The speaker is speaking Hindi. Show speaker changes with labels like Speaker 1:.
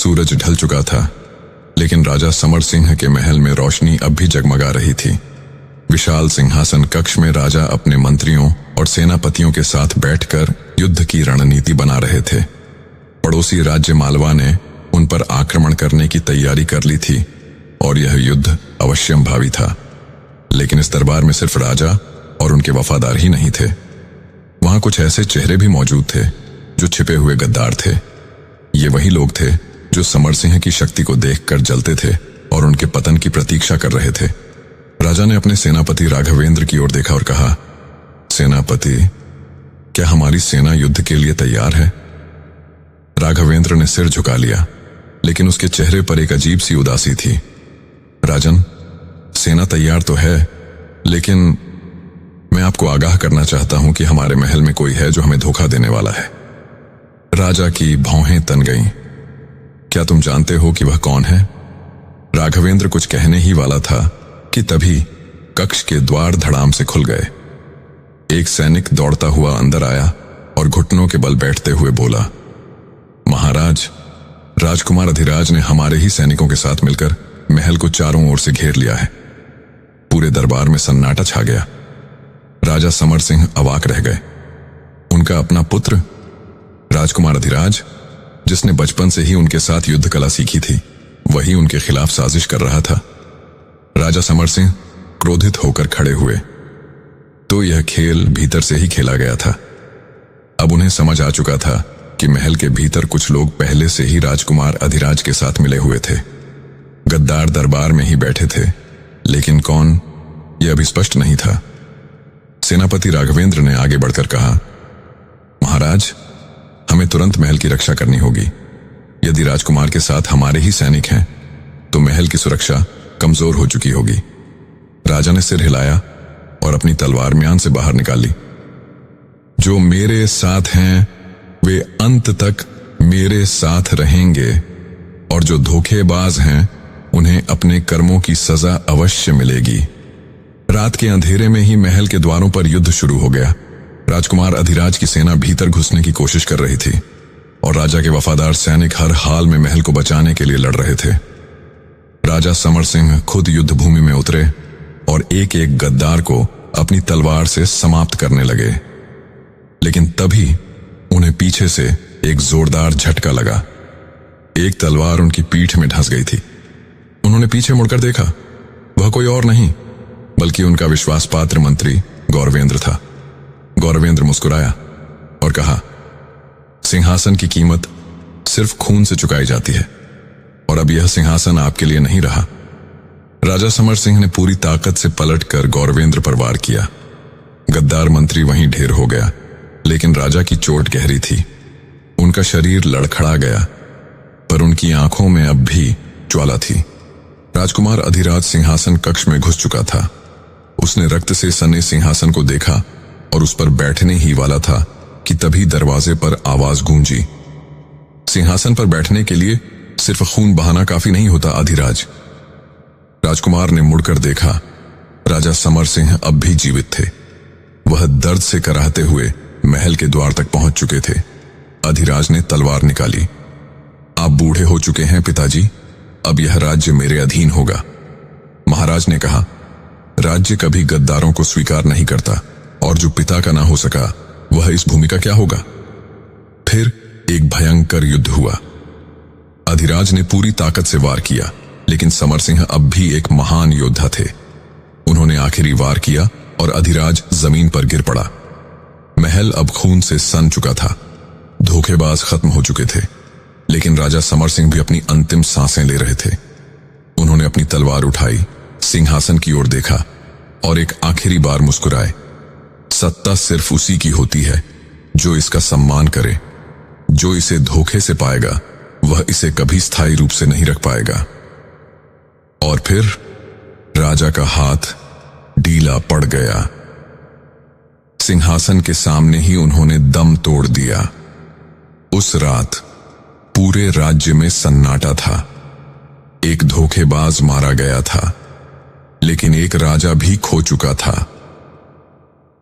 Speaker 1: सूरज ढल चुका था, लेकिन राजा समर सिंह के महल में रोशनी अब भी जगमगा रही थी। विशाल सिंहासन कक्ष में राजा अपने मंत्रियों और सेनापतियों के साथ बैठकर युद्ध की रणनीति बना रहे थे। पड़ोसी राज्य मालवा ने उन पर आक्रमण करने की तैयारी कर ली थी और यह युद्ध अवश्यंभावी था। लेकिन इस दरबार में सिर्फ राजा और उनके वफादार ही नहीं थे। वहां कुछ ऐसे चेहरे भी मौजूद थे जो छिपे हुए गद्दार थे। ये वही लोग थे जो समर सिंह की शक्ति को देखकर जलते थे और उनके पतन की प्रतीक्षा कर रहे थे। राजा ने अपने सेनापति राघवेंद्र की ओर देखा और कहा, सेनापति, क्या हमारी सेना युद्ध के लिए तैयार है? राघवेंद्र ने सिर झुका लिया, लेकिन उसके चेहरे पर एक अजीब सी उदासी थी। राजन, सेना तैयार तो है, लेकिन मैं आपको आगाह करना चाहता हूं कि हमारे महल में कोई है जो हमें धोखा देने वाला है। राजा की भौहें तन गईं। क्या तुम जानते हो कि वह कौन है? राघवेंद्र कुछ कहने ही वाला था कि तभी कक्ष के द्वार धड़ाम से खुल गए। एक सैनिक दौड़ता हुआ अंदर आया और घुटनों के बल बैठते हुए बोला, महाराज, राजकुमार अधिराज ने हमारे ही सैनिकों के साथ मिलकर महल को चारों ओर से घेर लिया है। पूरे दरबार में सन्नाटा छा गया। राजा समर सिंह अवाक रह गए। उनका अपना पुत्र राजकुमार अधिराज, जिसने बचपन से ही उनके साथ युद्ध कला सीखी थी, वही उनके खिलाफ साजिश कर रहा था। राजा समर सिंह क्रोधित होकर खड़े हुए। तो यह खेल भीतर से ही खेला गया था। अब उन्हें समझ आ चुका था कि महल के भीतर कुछ लोग पहले से ही राजकुमार अधिराज के साथ मिले हुए थे। गद्दार दरबार में ही बैठे थे, लेकिन कौन, यह अभी स्पष्ट नहीं था। सेनापति राघवेंद्र ने आगे बढ़कर कहा, महाराज, हमें तुरंत महल की रक्षा करनी होगी। यदि राजकुमार के साथ हमारे ही सैनिक हैं, तो महल की सुरक्षा कमजोर हो चुकी होगी। राजा ने सिर हिलाया और अपनी तलवार म्यान से बाहर निकाली। जो मेरे साथ हैं वे अंत तक मेरे साथ रहेंगे, और जो धोखेबाज हैं उन्हें अपने कर्मों की सजा अवश्य मिलेगी। रात के अंधेरे में ही महल के द्वारों पर युद्ध शुरू हो गया। राजकुमार अधिराज की सेना भीतर घुसने की कोशिश कर रही थी और राजा के वफादार सैनिक हर हाल में महल को बचाने के लिए लड़ रहे थे। राजा समर सिंह खुद युद्ध भूमि में उतरे और एक एक गद्दार को अपनी तलवार से समाप्त करने लगे। लेकिन तभी उन्हें पीछे से एक जोरदार झटका लगा। एक तलवार उनकी पीठ में धंस गई थी। उन्होंने पीछे मुड़कर देखा। वह कोई और नहीं बल्कि उनका विश्वास पात्र मंत्री गौरवेंद्र था। गौरवेंद्र मुस्कुराया और कहा, सिंहासन की कीमत सिर्फ खून से चुकाई जाती है, और अब यह सिंहासन आपके लिए नहीं रहा। राजा समर सिंह ने पूरी ताकत से पलटकर गौरवेंद्र पर वार किया। गद्दार मंत्री वहीं ढेर हो गया, लेकिन राजा की चोट गहरी थी। उनका शरीर लड़खड़ा गया, पर उनकी आंखों में अब भी ज्वाला थी। राजकुमार अधिराज सिंहासन कक्ष में घुस चुका था। उसने रक्त से सने सिंहासन को देखा और उस पर बैठने ही वाला था कि तभी दरवाजे पर आवाज गूंजी, सिंहासन पर बैठने के लिए सिर्फ खून बहाना काफी नहीं होता अधिराज। राजकुमार ने मुड़कर देखा। राजा समर सिंह अब भी जीवित थे। वह दर्द से कराहते हुए महल के द्वार तक पहुंच चुके थे। अधिराज ने तलवार निकाली। आप बूढ़े हो चुके हैं पिताजी, अब यह राज्य मेरे अधीन होगा। महाराज ने कहा, राज्य कभी गद्दारों को स्वीकार नहीं करता, और जो पिता का ना हो सका वह इस भूमि का क्या होगा। फिर एक भयंकर युद्ध हुआ। अधिराज ने पूरी ताकत से वार किया, लेकिन समर सिंह अब भी एक महान योद्धा थे। उन्होंने आखिरी वार किया और अधिराज जमीन पर गिर पड़ा। महल अब खून से सन चुका था। धोखेबाज खत्म हो चुके थे, लेकिन राजा समर सिंह भी अपनी अंतिम सांसें ले रहे थे। उन्होंने अपनी तलवार उठाई, सिंहासन की ओर देखा और एक आखिरी बार मुस्कुराए। सत्ता सिर्फ उसी की होती है जो इसका सम्मान करे। जो इसे धोखे से पाएगा वह इसे कभी स्थायी रूप से नहीं रख पाएगा। और फिर राजा का हाथ ढीला पड़ गया। सिंहासन के सामने ही उन्होंने दम तोड़ दिया। उस रात पूरे राज्य में सन्नाटा था। एक धोखेबाज मारा गया था, लेकिन एक राजा भी खो चुका था।